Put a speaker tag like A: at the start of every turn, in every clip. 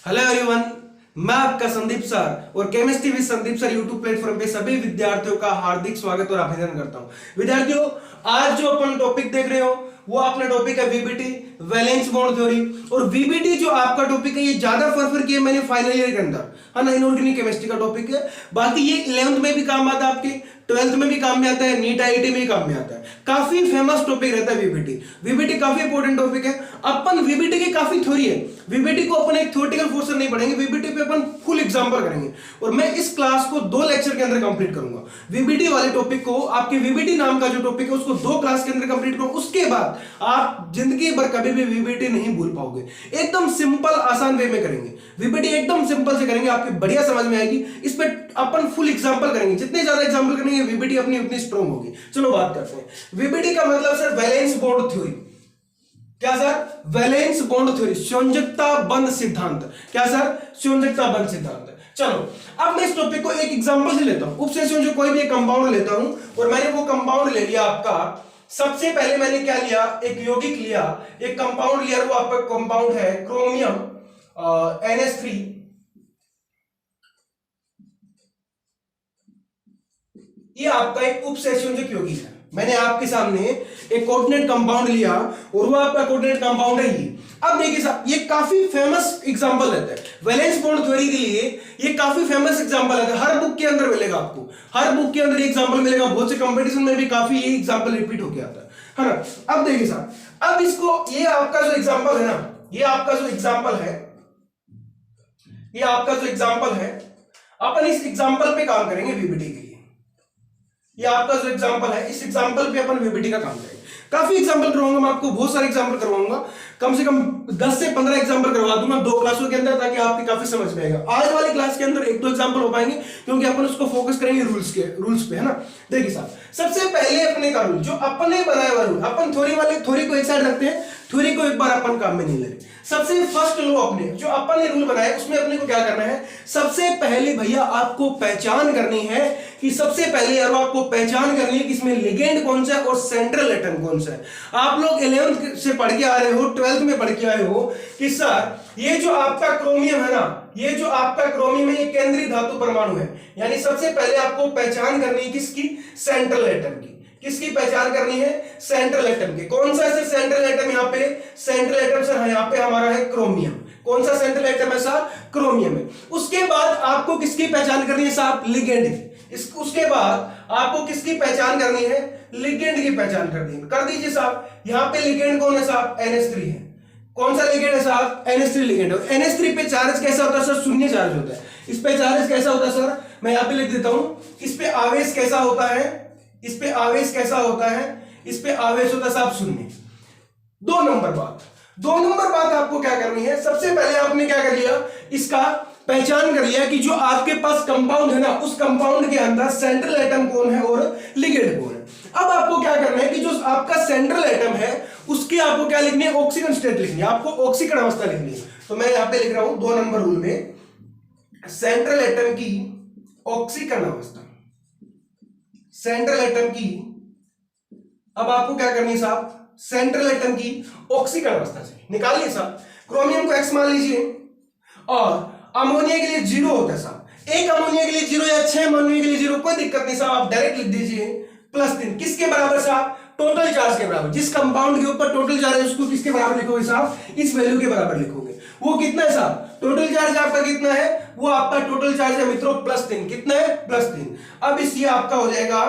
A: Hello everyone, मैं आपका Sandeep sir और chemistry with Sandeep sir YouTube platform पे सभी विद्यार्थियों का हार्दिक स्वागत और अभिनंदन करता हूं। विद्यार्थियों, आज जो अपन टॉपिक देख रहे हो वो अपना टॉपिक है वीबीटी, वैलेंस बॉन्ड थ्योरी। और वीबीटी जो आपका टॉपिक है ये ज्यादा प्रेफर किया मैंने फाइनल ईयर के अंदर, है ना। इनऑर्गेनिक केमिस्ट्री का टॉपिक है। बाकी ये 11th में भी काम आता है, आपके 12th में भी काम में आता है, नीट आईआईटी में भी काम में आता है। काफी फेमस टॉपिक रहता है वीबीटी। वीबीटी काफी इंपॉर्टेंट टॉपिक है। अपन वीबीटी की काफी थ्योरी है। वीबीटी को अपन एक थ्योरेटिकल पोर्शन नहीं पढ़ेंगे, वीबीटी पे अपन फुल एग्जांपल करेंगे। और मैं इस क्लास को 2 लेक्चर के अंदर कंप्लीट करूंगा। वीबीटी वाले टॉपिक को, आपके वीबीटी नाम का जो टॉपिक है उसको 2 क्लास के अंदर कंप्लीट करूंगा। उसके बाद आप जिंदगी भर कभी भी वीबीटी नहीं भूल पाओगे। एकदम सिंपल आसान वे में करेंगे वीबीटी, एकदम सिंपल से करेंगे, आपकी बढ़िया समझ में आएगी। इस पे अपन फुल एग्जांपल करेंगे। जितने ज्यादा एग्जांपल करेंगे वीबीटी अपनी उतनी स्ट्रांग होगी। चलो बात करते हैं। वीबीटी का मतलब सर वैलेंस बॉन्ड थ्योरी। क्या सर? वैलेंस बॉन्ड थ्योरी, संयोजकता बंध सिद्धांत। क्या सर? संयोजकता बंध सिद्धांत। चलो अब मैं इस टॉपिक को एक एग्जांपल से लेता हूं। उपसेचन कोई भी एक कंपाउंड लेता हूं और मैंने वो कंपाउंड ले लिया आपका। सबसे पहले मैंने क्या लिया? एक यौगिक लिया, एक कंपाउंड लिया। वो आपका कंपाउंड है क्रोमियम NH3। ये आपका एक उपसंयोजक यौगिक है। मैंने आपके सामने एक कोऑर्डिनेट कंपाउंड लिया और वो आपका कोऑर्डिनेट कंपाउंड है ये। अब देखिए साहब, ये काफी फेमस एग्जांपल रहता है वैलेंस बॉन्ड थ्योरी के लिए। ये काफी फेमस एग्जांपल है, हर बुक के अंदर मिलेगा आपको। हर बुक के अंदर एग्जांपल मिलेगा। बहुत से कंपटीशन में भी काफी ये एग्जांपल रिपीट होके आता है ना। अब देखिए साहब, अब इसको, ये आपका जो एग्जांपल है ना, ये आपका जो एग्जांपल है, ये आपका जो एग्जांपल है, अपन इस एग्जांपल पे काम करेंगे वीबीटी के लिए। ये आपका जो एग्जांपल है, इस एग्जांपल पे अपन वीबीटी का काम करेंगे। काफी एग्जांपल करवाऊंगा मैं आपको, बहुत सारे एग्जांपल करवाऊंगा। कम से कम 10 से 15 एग्जांपल करवा दूंगा 2 क्लासों के अंदर, ताकि आपकी काफी समझ में आएगा। आज वाली क्लास के अंदर 1-2 एग्जांपल हो पाएंगे, क्योंकि अपन उसको फोकस करेंगे रूल्स पे, है ना। देखिए साहब, सबसे पहले अपने का रूल, जो अपने बनाया हुआ रूल, अपन थ्योरी को एक साइड रखते हैं, थ्योरी को एक बार अपन काम में नहीं ले रहे। सबसे फर्स्ट लो अपने, जो अपन ने रूल बनाया उसमें अपने को क्या करना है? सबसे पहले भैया आपको पहचान करनी है कि सबसे पहले यार आपको पहचान करनी है कि इसमें लिगेंड कौन सा है और सेंट्रल एटम कौन सा है। आप लोग 11th से पढ़ के आ रहे हो, 12th में पढ़ के आए हो कि सर ये जो आपका क्रोमियम है ना, ये जो आपका क्रोमियम है, ये केंद्रीय धातु परमाणु है। यानी सबसे पहले आपको पहचान करनी है किसकी? सेंट्रल एटम की। किसकी पहचान करनी है? सेंट्रल एटम की। कौन सा है सेंट्रल एटम? यहाँ पे सेंट्रल एटम सर यहाँ पे हमारा है क्रोमियम। कौन सा सेंट्रल एटम है सर? क्रोमियम है। उसके बाद आपको किसकी पहचान करनी है साहब? लिगेंड की। उसके बाद आपको किसकी पहचान करनी है? लिगेंड की पहचान करनी है। कर दीजिए साहब। यहाँ पे लिगेंड कौन है साहब? NH3 है। कौन सा लिगेंड है साहब? NH3 लिगेंड है। NH3 पे चार्ज कैसा होता है सर? शून्य चार्ज होता है। इस पे चार्ज कैसा होता है सर? मैं यहाँ पे लिख देता हूं। इस पे आवेश कैसा होता है? इस पे आवेश कैसा होता है? इस पे आवेश होता है साहब शून्य। 2 नंबर बात आपको क्या करनी है? सबसे पहले आपने क्या कर लिया? इसका पहचान कर लिया कि जो आपके पास कंपाउंड है ना, उस कंपाउंड के अंदर सेंट्रल एटम कौन है और लिगेंड कौन है। अब आपको क्या करना है कि जो आपका सेंट्रल एटम है उसकी आपको क्या लिखनी है? ऑक्सीजन स्टेट लिखनी है। आपको ऑक्सीकरण अवस्था लिखनी है। तो मैं यहां पे लिख रहा हूं 2 नंबर रूल में, सेंट्रल एटम की ऑक्सीकरण अवस्था। सेंट्रल एटम की, अब आपको क्या करनी है साहब? सेंट्रल एटम की ऑक्सीकरण अवस्था से निकालिए साहब। क्रोमियम को X मान लीजिए और अमोनिया के लिए 0 होता है साहब। एक अमोनिया के लिए 0 या 6 अमोनिया के लिए 0, कोई दिक्कत नहीं साहब, आप डायरेक्ट लिख दीजिए +3। किसके बराबर साहब? टोटल चार्ज के बराबर। जिस कंपाउंड के ऊपर टोटल चार्ज है उसको किसके बराबर लिखोगे साहब? इस वैल्यू के बराबर लिखोगे। वो कितना है साहब? टोटल चार्ज आपका कितना है? वो आपका टोटल चार्ज है मित्रों +3। कितना है? +3। अब इस ये आपका हो जाएगा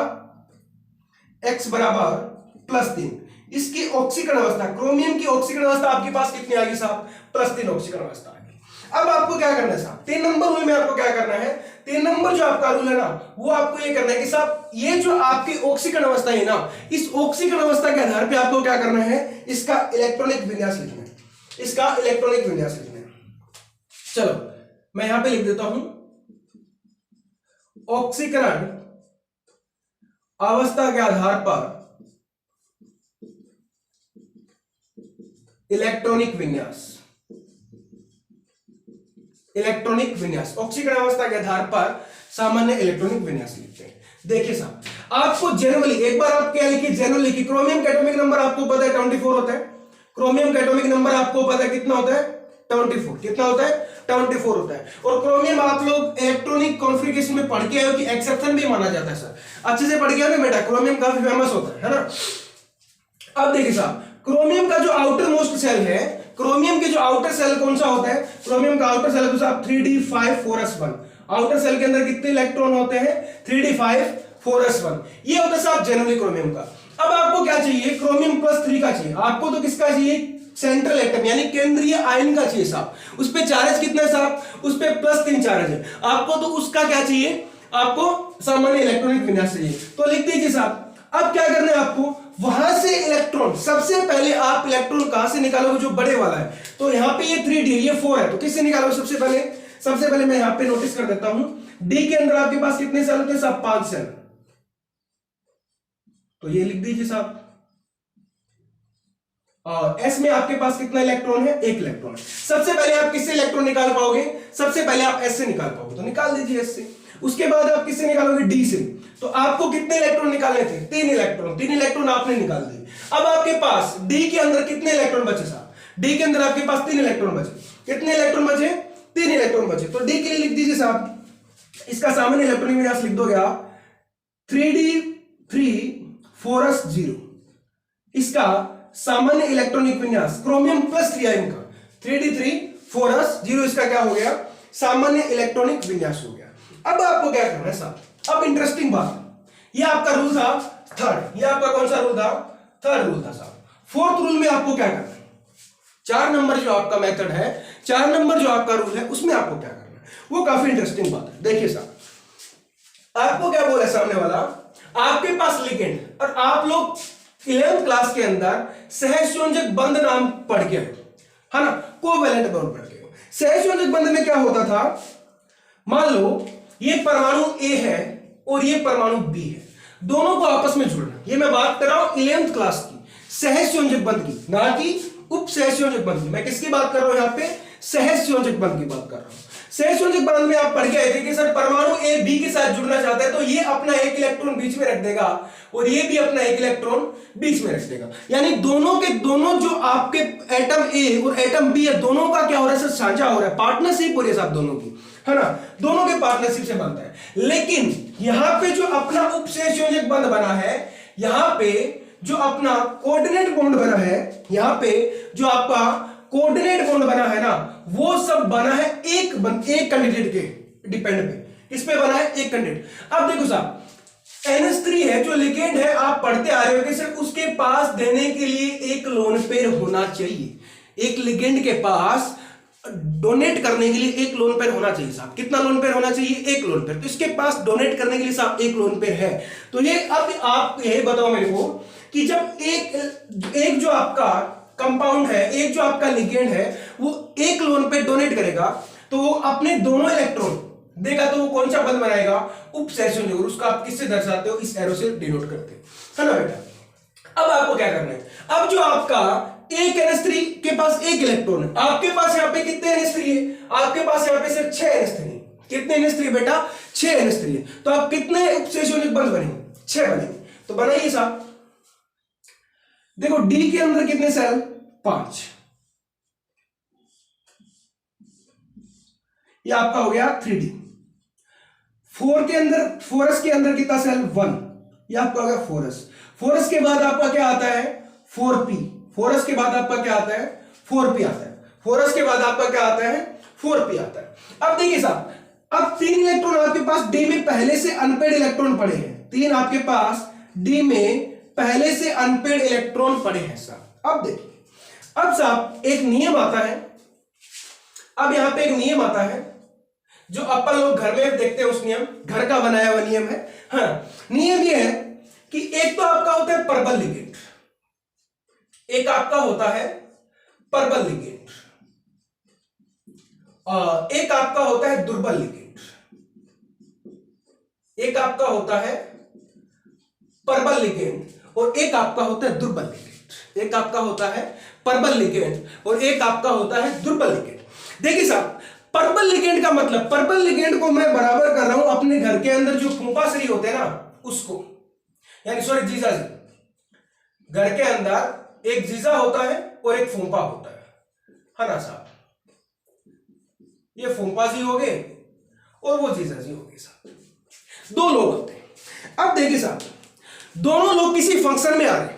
A: X बराबर +3। इसकी ऑक्सीकरण अवस्था, क्रोमियम की ऑक्सीकरण अवस्था आपके पास कितनी आ गई साहब? +3 ऑक्सीकरण अवस्था आ गई। अब आपको क्या करना है साहब? 3 नंबर रूल में आपको क्या करना है? 3 नंबर जो आपका रूल है ना, वो आपको ये करना है कि साहब ये जो आपकी ऑक्सीकरण अवस्था है ना, इस ऑक्सीकरण अवस्था के आधार पे आपको क्या करना है? इसका इलेक्ट्रॉनिक विन्यास लिखना है। इसका इलेक्ट्रॉनिक विन्यास लिखना है। चलो मैं यहां पे लिख देता हूं, ऑक्सीकरण अवस्था के आधार पर इलेक्ट्रॉनिक विन्यास। इलेक्ट्रॉनिक विन्यास, ऑक्सीकरण अवस्था के आधार पर सामान्य इलेक्ट्रॉनिक विन्यास लिखते हैं। देखिए साहब, आपको जनरली एक बार आप क्या लिखिए? जनरल लिखिए। क्रोमियम का एटॉमिक नंबर आपको पता है 24 होता है। क्रोमियम का एटॉमिक नंबर आपको पता है कितना होता है? 24। कितना होता है? 24 होता है। और क्रोमियम आप लोग इलेक्ट्रॉनिक कॉन्फ़िगरेशन में पढ़ के आए हो कि एक्सेप्शन भी माना जाता है सर, अच्छे से पढ़ के आए ना बेटा, क्रोमियम काफी फेमस होता है ना। अब देखिए साहब, क्रोमियम का जो आउटर मोस्ट सेल है, क्रोमियम के जो आउटर सेल कौन सा होता है, क्रोमियम का आउटर सेल है साहब 3d5 4s1। आउटर सेल के अंदर कितने इलेक्ट्रॉन होते हैं, 3d5 4s1। ये होता है साहब जनरली क्रोमियम का। अब आपको क्या चाहिए, क्रोमियम +3 का चाहिए आपको, तो किसका चाहिए, सेंट्रल एटम यानी केंद्रीय आयन का चाहिए साहब। उस पे चार्ज कितना है साहब, उस पे +3 चार्ज है आपको, तो उसका क्या चाहिए आपको, सामान्य इलेक्ट्रॉनिक विन्यास चाहिए। तो लिख दीजिए साहब। अब क्या करना है आपको, वहां से इलेक्ट्रॉन, सबसे पहले आप इलेक्ट्रॉन कहां से निकालोगे, जो बड़े वाला है। तो यहां पे ये 3d ये 4 है, तो किससे निकालोगे सबसे पहले मैं यहां पे नोटिस कर देता हूं, डी के अंदर आपके पास कितने सेल होते हैं साहब, 5 सेल। तो ये लिख दीजिए साहब। और एस में आपके पास कितना इलेक्ट्रॉन है, 1 इलेक्ट्रॉन है। सबसे पहले आप किससे इलेक्ट्रॉन निकाल पाओगे, सबसे पहले आप एस से निकाल पाओगे, तो निकाल दीजिए एस से। उसके बाद आप किससे निकालोगे, डी से। तो आपको कितने इलेक्ट्रॉन निकालने थे, 3 इलेक्ट्रॉन, 3 इलेक्ट्रॉन आपने निकाल दिए। अब आपके पास डी के अंदर कितने इलेक्ट्रॉन बचे साहब, डी के अंदर आपके पास 3 इलेक्ट्रॉन बचे। कितने इलेक्ट्रॉन बचे, 3 इलेक्ट्रॉन बचे। तो डी के लिए लिख दीजिए साहब, इसका सामान्य इलेक्ट्रॉनिक विन्यास लिख दोगे आप 3d3 4s0। इसका सामान्य इलेक्ट्रॉनिक विन्यास क्रोमियम +3 आयन का 3d3 4s0, इसका क्या हो गया, सामान्य इलेक्ट्रॉनिक विन्यास हो गया। अब आपको क्या करना है साहब, अब इंटरेस्टिंग बात, ये आपका रूल था थर्ड, ये आपका कौन सा रूल था, थर्ड रूल था साहब। फोर्थ रूल में आपको क्या करना है, 4 नंबर जो आपका मेथड है, 4 नंबर जो आपका रूल है, उसमें आपको क्या करना है, वो काफी इंटरेस्टिंग बात है। देखिए साहब, आपको क्या बोला सामने वाला, आपके पास लिगेंड, और आप लोग 11th क्लास के अंदर सहसंयोजक बंध नाम पढ़ के है ना, कोवैलेंट बॉन्ड पढ़ के। सहसंयोजक बंध में क्या होता था, मान लो ये परमाणु ए है और ये परमाणु बी है, दोनों को आपस में जुड़ना। ये मैं बात कर रहा हूं 11th क्लास की सहसंयोजक बंध की, ना कि उप सहसंयोजक बंध की। मैं किसकी बात कर रहा हूं, यहां पे सहसंयोजक बंध की बात कर रहा हूं। सहसंयोजक बंध में आप पढ़ के आए थे कि सर परमाणु ए बी के साथ जुड़ना चाहता है, तो ये अपना 1 इलेक्ट्रॉन बीच में रख देगा और ये भी अपना 1 इलेक्ट्रॉन बीच में रख देगा। यानी दोनों के दोनों जो आपके एटम ए और एटम बी है, दोनों का क्या हो रहा है सर, साझा हो रहा है, पार्टनरशिप हो रही है साहब दोनों की, है ना, दोनों के पार्टनरशिप से बनता है। लेकिन यहां पे जो अपना उप सहसंयोजक बंध बना है, यहां पे जो अपना कोऑर्डिनेट बॉन्ड बना है, यहां पे जो आपका कोऑर्डिनेट बॉन्ड बना है ना, वो सब बना है एक कैंडिडेट के डिपेंड पे, इस पे बना है एक कैंडिडेट। अब देखो साहब, NH3 है जो लिगेंड है, आप पढ़ते आ रहे हो कि सर उसके पास देने के लिए एक लोन पेयर होना चाहिए। एक लिगेंड के पास डोनेट करने के लिए एक लोन पेयर होना चाहिए साहब। कितना लोन पेयर होना चाहिए, एक लोन पेयर। तो इसके पास डोनेट करने के लिए साहब एक लोन पेयर है। तो ये अब आप ये बताओ मेरे को कि जब एक जो आपका कंपाउंड है, एक जो आपका लिगेंड है, वो एक लोन पेयर डोनेट करेगा, तो वो अपने दोनों इलेक्ट्रॉन देगा, तो वो कौन सा बंध बनाएगा, उप सहसंयोजक। उसका आप किससे दर्शाते हो, इस एरो से डिनोट करते हैं, है ना बेटा। अब आपको क्या करना है, अब जो आपका एक NH3 के पास एक इलेक्ट्रॉन है, आपके पास यहां पे कितने NH3 है, आपके पास यहां पे सिर्फ 6 NH3 है। कितने NH3 बेटा, 6 NH3 है। तो आप कितने उप सहसंयोजक बंध बनेंगे, 6 बनेंगे। तो बनाइए साहब, देखो डी के अंदर कितने सेल, 5, ये आपका हो गया 3D। 4s के अंदर कितना सेल, 1, ये आपका हो गया 4s। 4s के बाद आपका क्या आता है, 4p। 4s के बाद आपका क्या आता है, 4p आता है। 4s के बाद आपका क्या आता है, 4p आता है। अब देखिए साहब, अब 3 इलेक्ट्रॉन आपके पास डी में पहले से अनपेड इलेक्ट्रॉन पड़े हैं, 3 आपके पास डी में पहले से अनपेड इलेक्ट्रॉन पड़े हैं साहब। अब देखिए, अब साहब एक नियम आता है, अब यहां पे एक नियम आता है जो अपन लोग घर में देखते हैं, उस नियम, घर का बनाया हुआ नियम है। हाँ, नियम ये है कि एक तो आपका होता है प्रबल लिगेंड, एक आपका होता है प्रबल लिगेंड, और एक आपका होता है दुर्बल लिगेंड। एक आपका होता है प्रबल लिगेंड और एक आपका होता है दुर्बल लिगेंड। एक आपका होता है प्रबल लिगेंड और एक आपका होता है दुर्बल लिगेंड। देखिए साहब, प्रबल लिगेंड का मतलब, प्रबल लिगेंड को मैं बराबर कर रहा हूं अपने घर के अंदर जो फूंपाश्री होते हैं ना, उसको, यानी सॉरी जीजा जी। घर के अंदर एक जीजा होता है और एक फूंपा होता है ना साहब। ये फूंपा जी हो गए और वो जीजा जी हो गए साहब। दो लोग होते हैं। अब देखिए साहब, दोनों लोग किसी फंक्शन में आ रहे हैं,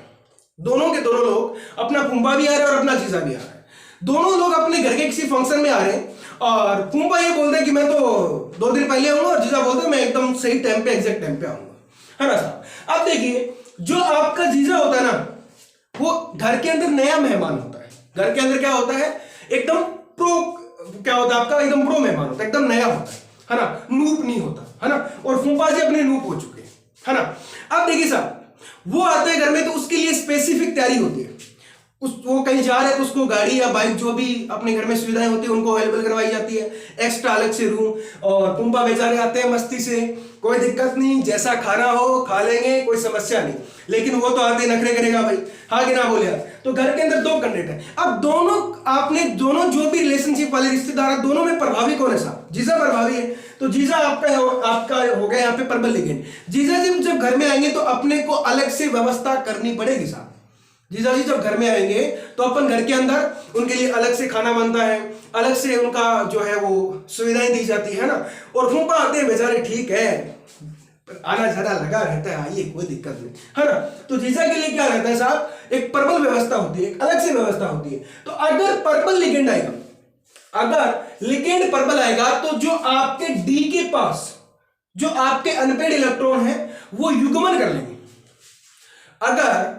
A: दोनों के दोनों लोग, अपना फूंपा भी आ रहा है और अपना जीजा भी आ रहा है। दोनों लोग अपने घर के किसी फंक्शन में आ रहे हैं और फूंपा ये बोलते हैं कि मैं तो 2 दिन पहले आऊंगा और जीजा बोलते हैं मैं एकदम सही टाइम पे, एग्जैक्ट टाइम पे आऊंगा, है ना साहब। अब देखिए, जो आपका जीजा होता है ना, वो घर के अंदर नया मेहमान होता है। घर के अंदर क्या होता है, एकदम प्रो, क्या होता है आपका, एकदम प्रो मेहमान होता है, एकदम नया होता है ना, नूप नहीं होता, है ना। और फूंपा जी अपने नूप हो चुके हैं, है ना। अब देखिए साहब, वो आता है घर में तो उसके लिए स्पेसिफिक तैयारी होती है। वो कहीं जा रहे हैं तो उसको गाड़ी या बाइक, जो भी अपने घर में सुविधाएं होती है उनको अवेलेबल करवाई जाती है, एक्स्ट्रा अलग से रूम। और फूंपा बेचारे आते हैं मस्ती से, कोई दिक्कत नहीं, जैसा खाना हो खा लेंगे, कोई समस्या नहीं। लेकिन वो तो आते नखरे करेगा भाई, हाँ कि ना बोले आप। तो घर के अंदर 2 कैंडिडेट है। अब दोनों जो भी रिलेशनशिप वाले रिश्तेदार है, दोनों में प्रभावी कौन है साहब? जीजा प्रभावी है। तो जीजा आपका हो गया यहाँ पे प्रबल लिगेंड। जीजा जब घर में आएंगे तो अपने को अलग से व्यवस्था करनी पड़ेगी साहब। जीजा जी जब घर में आएंगे तो अपन घर के अंदर उनके लिए अलग से खाना बनता है, अलग से उनका जो है वो सुविधाएं दी जाती है ना। और फूंपा आते हैं बेचारे, ठीक है आना जाना लगा रहता है, आइए कोई दिक्कत नहीं, है ना। तो जीजा के लिए क्या रहता है साहब, एक प्रबल व्यवस्था होती है, एक अलग से व्यवस्था होती है। तो अगर प्रबल लिगेंड आएगा, अगर लिगेंड प्रबल आएगा तो जो आपके डी के पास जो आपके अनपेड इलेक्ट्रॉन है वो युग्मन कर लेंगे। अगर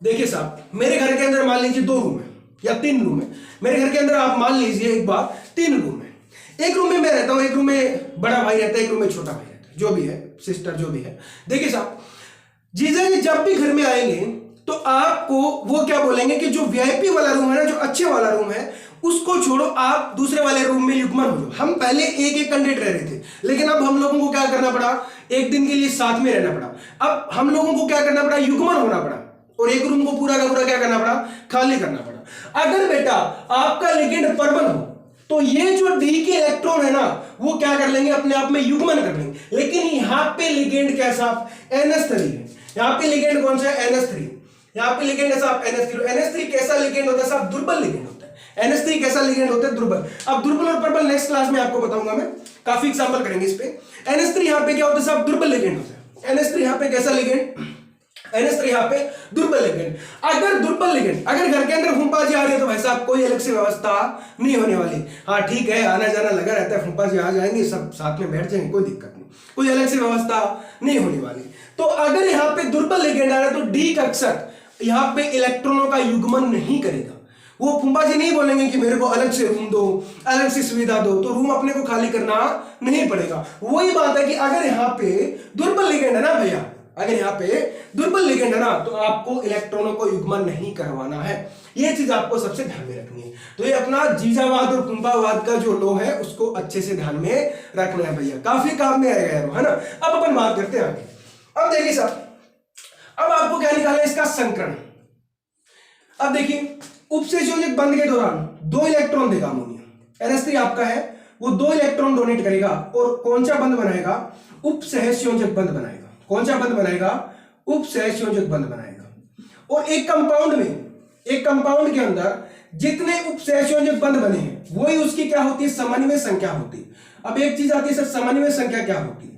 A: देखिए साहब, मेरे घर के अंदर मान लीजिए 2 रूम है या 3 रूम है। मेरे घर के अंदर आप मान लीजिए एक बार 3 रूम है। एक रूम में मैं रहता हूं, एक रूम में बड़ा भाई रहता है, एक रूम में छोटा भाई रहता है, जो भी है, सिस्टर जो भी है। देखिए साहब, जीजा जी जब भी घर में आएंगे तो आपको वो क्या बोलेंगे कि जो वीआईपी वाला रूम है ना, जो अच्छे वाला रूम है, उसको छोड़ो, आप दूसरे वाले रूम में युग्मन हो जाओ। हम पहले एक कैंडिडेट रह रहे थे, लेकिन अब हम लोगों को क्या करना पड़ा, एक दिन के लिए साथ में रहना पड़ा। अब हम लोगों को क्या करना पड़ा, युग्मन होना पड़ा और एक रूम को पूरा का पूरा क्या करना पड़ा, खाली करना पड़ा। अगर बेटा आपका लिगेंड प्रबल हो तो ये जो डी के इलेक्ट्रॉन है ना, वो क्या कर लेंगे, अपने आप में युग्मन कर लेंगे। लेकिन यहां पे लिगेंड कैसा, NH3 है। यहां पे लिगेंड कौन सा है, NH3। यहां पे लिगेंड ऐसा NH3। NH3 कैसा लिगेंड होता है साहब, दुर्बल लिगेंड होता है। NH3 कैसा लिगेंड होता है, दुर्बल। अब दुर्बल और प्रबल नेक्स्ट क्लास में आपको बताऊंगा, मैं काफी एग्जांपल करेंगे इस पे। NH3 यहां पे क्या होता है साहब, दुर्बल लिगेंड होता है। NH3 यहां पे कैसा लिगेंड, NH3 यहाँ पे दुर्बल लिगेंड। अगर दुर्बल लिगेंड, अगर घर के अंदर फूंपा जी आ रही है तो भाई साहब कोई अलग से व्यवस्था नहीं होने वाली। हाँ ठीक है, आना जाना लगा रहता है, फूंपा जी आ जाएंगे, सब साथ में बैठ जाएंगे, कोई दिक्कत नहीं, कोई अलग से व्यवस्था नहीं होने वाली। तो अगर यहाँ पे दुर्बल लिगेंड आ रहा है तो डी कक्षक यहाँ पे इलेक्ट्रॉनों का युग्मन नहीं करेगा। वो फूंपा जी नहीं बोलेंगे कि मेरे को अलग से रूम दो, अलग से सुविधा दो, तो रूम अपने को खाली करना नहीं पड़ेगा। वही बात है कि अगर यहाँ पे दुर्बल लिगेंड है ना भैया, अगर यहाँ पे दुर्बल लिगेंड है ना, तो आपको इलेक्ट्रॉनों को युग्मन नहीं करवाना है। ये चीज आपको सबसे ध्यान में रखनी है। तो ये अपना जीजावाद और फूंपावाद का जो लो है उसको अच्छे से ध्यान में रखना है भैया, काफी काम में आएगा यार, है ना। अब अपन बात करते हैं आगे। अब देखिए साहब, अब आपको क्या निकालना है, इसका संकरण। अब देखिए, उपसंयोजक बंध के दौरान 2 इलेक्ट्रॉन देगा अमोनिया। NH3 आपका है, वो 2 इलेक्ट्रॉन डोनेट करेगा और कौन सा बंध बनाएगा, उपसहसंयोजक बंध बनाएगा। कौन सा बंध बनाएगा, उपसहसंयोजक बंध बनाएगा। और एक कंपाउंड के अंदर जितने उपसहसंयोजक बंध बने हैं वही उसकी क्या होती है, समन्वय संख्या होती है। अब एक चीज आती है सर, समन्वय संख्या क्या होती है।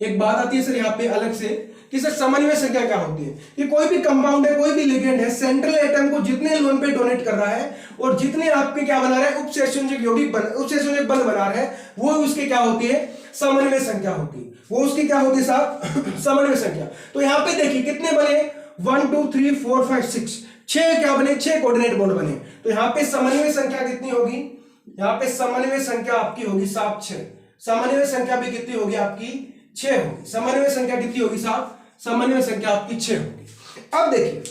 A: एक बात आती है सर यहाँ पे अलग से कि सर समन्वय संख्या क्या होती है। कि कोई भी कंपाउंड है, कोई भी लिगेंड है, सेंट्रल एटम को जितने लोन पे डोनेट कर रहा है और जितने आपके क्या बना रहा है, उपसहसंयोजक बंध बना रहा है, वो उसकी क्या होती है, समन्वय संख्या होती है। वो उसकी क्या होती है साहब, समन्वय संख्या। तो यहाँ पे देखिए कितने बने, 1 2 3 4 5 6, 6 क्या बने, 6 कोऑर्डिनेट बॉन्ड बने। तो यहाँ पे समन्वय संख्या कितनी होगी, यहाँ पे समन्वय संख्या आपकी होगी साहब 6। समन्वय संख्या भी कितनी होगी आपकी, 6 होगी। समन्वय संख्या कितनी होगी साहब, समन्वय संख्या आपकी 6 होगी। अब देखिए,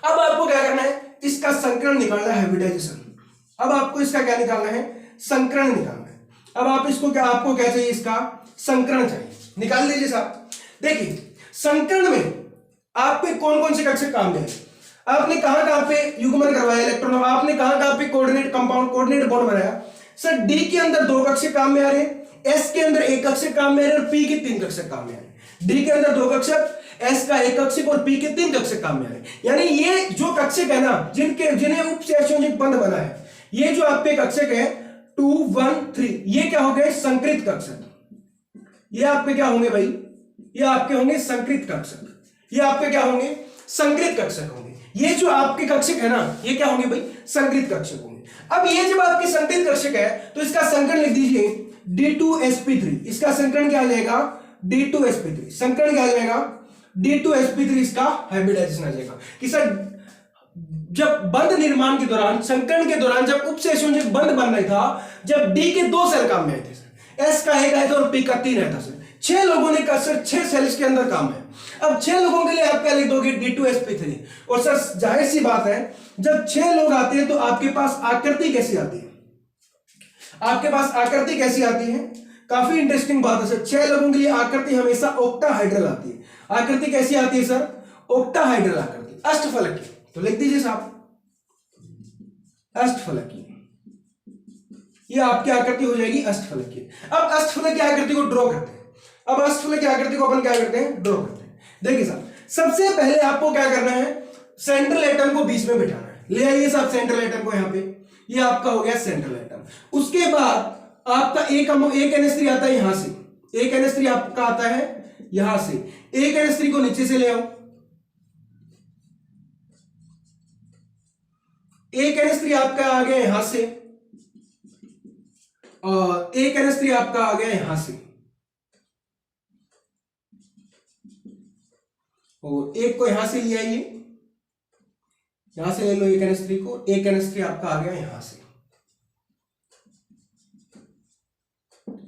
A: अब आपको क्या करना है, इसका संकरण निकालना है, हाइब्रिडाइजेशन। अब आपको इसका क्या निकालना है, संकरण निकालना है। अब आप इसको क्या, आपको क्या चाहिए, इसका संकरण चाहिए, निकाल लीजिए साहब। देखिए संकरण में आपके कौन कौन से कक्षक काम में, आपने कहां पे युग्मन करवाया इलेक्ट्रॉन, आपने कहां पे कोऑर्डिनेट कंपाउंड, कोऑर्डिनेट बॉन्ड बनाया। सर डी के अंदर 2 कक्षक काम में आ रहे हैं, एस के अंदर 1 कक्षक काम में आ रहे हैं और पी के 3 कक्षक काम में आ रहे हैं। डी के अंदर 2 कक्षक, एस का 1 कक्षक और पी के 3 कक्षक काम में आ रहे हैं। यानी ये जो कक्षक है ना, जिन्हें उपसहसंयोजक बंध बना है, ये जो आपके कक्षक है 2 1 3, ये क्या हो गए संकृत कक्षक। ये आपके क्या होंगे भाई, ये आपके होंगे संकृत कक्षक, ये आपके क्या होंगे संकृत कक्षक होंगे। ये जो आपके कक्षक है ना, ये क्या होंगे भाई संकृत कक्षक होंगे। अब ये जब आपके संकृत कक्षक है तो इसका संकरण लिख दीजिए D2sp3, इसका संकरण क्या आ जाएगा D2sp3, संकरण क्या आ जाएगा D2sp3, इसका हाइब्रिडाइजेशन आ जाएगा। कि सर जब बंध निर्माण के दौरान, संकरण के दौरान, जब उपसंयोजक बंध बन रहा था, जब डी के 2 सेल काम में आए थे सर, एस का 1 आया था और पी का 3 आया था सर, 6 लोगों ने कहा सर 6 सेल इसके अंदर काम है। अब 6 लोगों के लिए आप क्या लिख दोगे D2sp3। और सर जाहिर सी बात है जब 6 लोग आते हैं तो आपके पास आकृति कैसी आती है, आपके पास आकृति कैसी आती है, काफी इंटरेस्टिंग बात है सर। 6 लोगों के लिए आकृति हमेशा ऑक्टाहाइड्रल आती है। आकृति कैसी आती है सर, ऑक्टाहाइड्रल आकृति, अष्टफलकी। तो लिख दीजिए साहब अष्टफलकी, ये आपकी आकृति हो जाएगी अष्टफलकी। अब अष्टफलकी आकृति को ड्रॉ करते हैं। अब अष्टफलकी आकृति को अपन क्या करते हैं, ड्रॉ करते हैं। देखिए साहब सबसे पहले आपको क्या करना है, सेंट्रल एटम को बीच में बिठाना है। ले आइए साहब सेंट्रल एटम को यहाँ पे, ये आपका हो गया सेंट्रल एटम। उसके बाद आपका एक NH3 आता है यहां से, एक NH3 आपका आता है यहां से, एक NH3 को नीचे से ले आओ, एक NH3 आपका आ गया यहां से और एक NH3 आपका आ गया यहां से, और एक को यहां से ले आइए, यहां से ले लो एक NH3 को, एक NH3 आपका आ गया यहां से,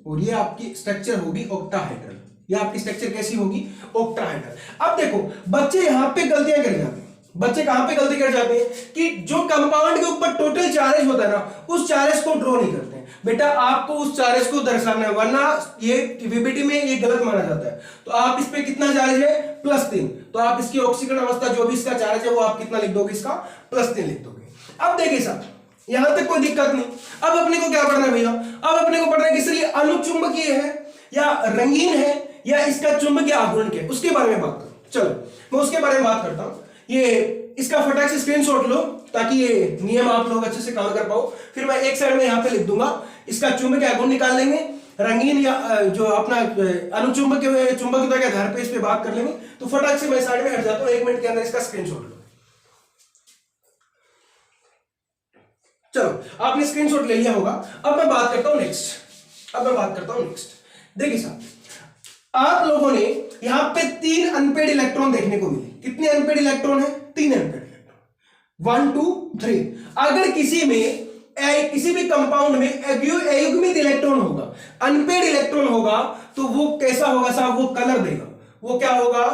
A: और ये आपकी स्ट्रक्चर होगी ऑक्टाहाइड्रल। ये आपकी स्ट्रक्चर कैसी होगी, ऑक्टाहाइड्रल। अब देखो बच्चे यहां पे गलतियां कर जाते हैं। बच्चे कहां पे गलती कर जाते हैं कि जो कंपाउंड के ऊपर टोटल चार्ज होता है ना, उस चार्ज को ड्रॉ नहीं करते हैं। बेटा आपको उस चार्ज को दर्शाना है, वरना ये पीपीटी में ये गलत माना जाता है। तो आप इस पे कितना चार्ज है, +3, तो आप इसकी ऑक्सीकरण अवस्था जो भी इसका चार्ज है वो आप कितना लिख दोगे, इसका +3 लिख दोगे। अब देखिए साहब यहां तक कोई दिक्कत नहीं। अब अपने को क्या पढ़ना है भैया, अब अपने को पढ़ना है कि सर ये अनुचुंबकीय है या रंगीन है या इसका चुंबकीय आघूर्ण क्या है, उसके बारे में बात करो। चलो मैं उसके बारे में बात करता हूं। ये इसका फटाक से स्क्रीनशॉट लो ताकि ये नियम आप लोग अच्छे से कवर कर पाओ। फिर मैं एक साइड में यहां पे लिख दूंगा, इसका चुंबकीय आघूर्ण निकाल लेंगे, रंगीन या जो अपना अनुचुंबकीय चुंबकता के आधार पे इस पे बात कर लेंगे। तो फटाक से मैं साइड में हट जाता हूं, 1 मिनट के अंदर इसका स्क्रीनशॉट लो। चलो आपने स्क्रीनशॉट ले लिया होगा। अब मैं बात करता हूं नेक्स्ट। देखिए साहब आप लोगों ने यहां पे 3 अनपेड इलेक्ट्रॉन देखने को मिले। कितने अनपेड इलेक्ट्रॉन है, 3 अनपेड इलेक्ट्रॉन, 1 2 3। अगर किसी भी कंपाउंड में अयुग्मित इलेक्ट्रॉन होगा, अनपेड इलेक्ट्रॉन होगा, तो वो कैसा होगा साहब, वो कलर देगा, वो क्या होगा,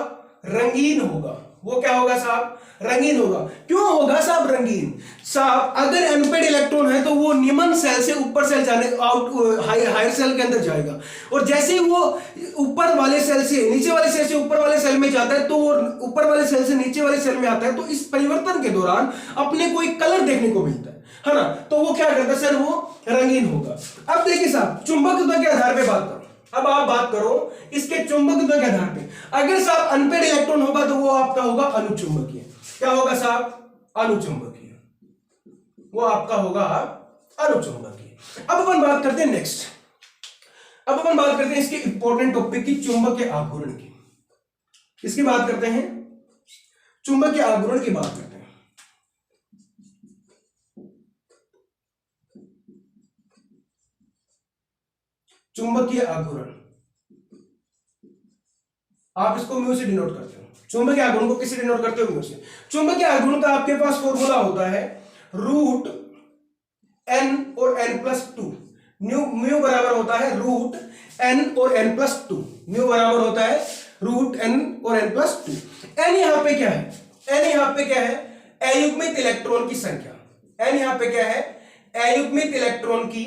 A: रंगीन होगा। वो क्या होगा साहब, रंगीन होगा। क्यों होगा साहब रंगीन, साहब अगर अनपेड इलेक्ट्रॉन है तो वो निम्न सेल से ऊपर सेल जाने हायर सेल के अंदर जाएगा, और जैसे ही वो ऊपर वाले सेल से नीचे वाले सेल से ऊपर वाले सेल में जाता है तो वो ऊपर वाले सेल से नीचे वाले सेल में आता है। तो इस परिवर्तन के दौरान अपने को एक कलर देखने को मिलता है ना, तो वो क्या करता है सर, वो रंगीन होगा। अब देखिए साहब चुंबकत्व के आधार पर बात करो। अब आप बात करो इसके चुंबकत्व के आधार पे, अगर साहब अनपेड इलेक्ट्रॉन होगा तो वो आपका होगा अनुचुंबकीय। क्या होगा साहब, अनुचुंबकीय, वो आपका होगा अनुचुंबकीय। अब अपन बात करते हैं नेक्स्ट, अब अपन बात करते हैं इसके इंपॉर्टेंट टॉपिक की, चुंबकीय आघूर्ण की। इसकी बात करते हैं, चुंबकीय आघूर्ण की बात करते हैं। चुंबकीय आघूर्ण आप इसको म्यू से डिनोट करते हो। चुंबकीय आघूर्ण को किससे डिनोट करते हो, म्यू से। चुंबकीय आघूर्ण का आपके पास फॉर्मूला होता है √n और n+2। म्यू बराबर होता है √n और n+2। म्यू बराबर होता है √n और n+2। n यहां पे क्या है, n यहां पे क्या है, अयुग्मित इलेक्ट्रॉन की संख्या। n यहां पे क्या है, अयुग्मित इलेक्ट्रॉन की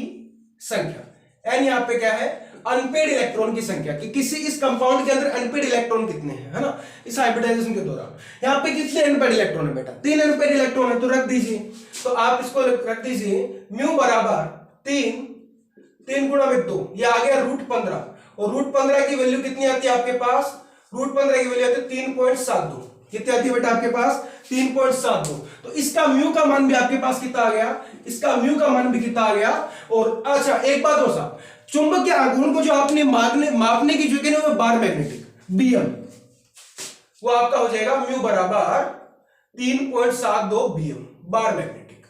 A: संख्या। n यहां पे क्या है, अनपेड इलेक्ट्रॉन की संख्या, कि किसी इस कंपाउंड के अंदर अनपेड इलेक्ट्रॉन कितने हैं, है ना, इस हाइब्रिडाइजेशन के दौरान। यहां पे कितने अनपेड इलेक्ट्रॉन है बेटा, 3 अनपेड इलेक्ट्रॉन है, तो रख दीजिए। तो आप इसको रख दीजिए म्यू बराबर 3 गुणा में 2, ये आ गया √15, और √15 की वैल्यू कितनी आती है आपके पास, √15 की वैल्यू आती है 3.72, कितनी आती है बेटा आपके पास 3.72। तो इसका म्यू का मान भी आपके पास कितना आ गया, इसका म्यू का मान भी कितना आ गया। और अच्छा एक बात और साहब, चुंबकीय आघूर्ण को जो आपने मापने की जो है बार मैग्नेटिक बीएम, वो आपका हो जाएगा म्यू बराबर 3.72 बीएम बार मैग्नेटिक।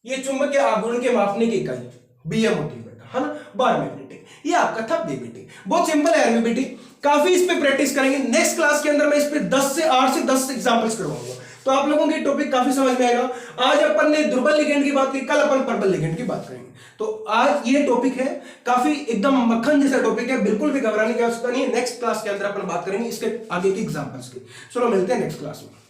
A: ये चुंबकीय आघूर्ण के मापने की इकाई बीएम होती है बेटा, है ना, बार मैग्नेटिक। ये आपका था बेटे, बहुत सिंपल है यार बेटी, काफी इस पे प्रैक्टिस करेंगे। नेक्स्ट क्लास के अंदर मैं इस पे 10 से 8 से 10 एग्जांपल्स करवाऊंगा, तो आप लोगों के टॉपिक काफी समझ में आएगा। आज अपन ने दुर्बल लिगेंड की बात की, कल अपन प्रबल लिगेंड की बात करेंगे। तो आज ये टॉपिक है काफी एकदम मक्खन जैसा टॉपिक है, बिल्कुल भी घबराने की आवश्यकता नहीं है। नेक्स्ट क्लास के अंदर अपन बात करेंगे इसके आगे के एग्जांपल्स की। चलो मिलते हैं नेक्स्ट क्लास में।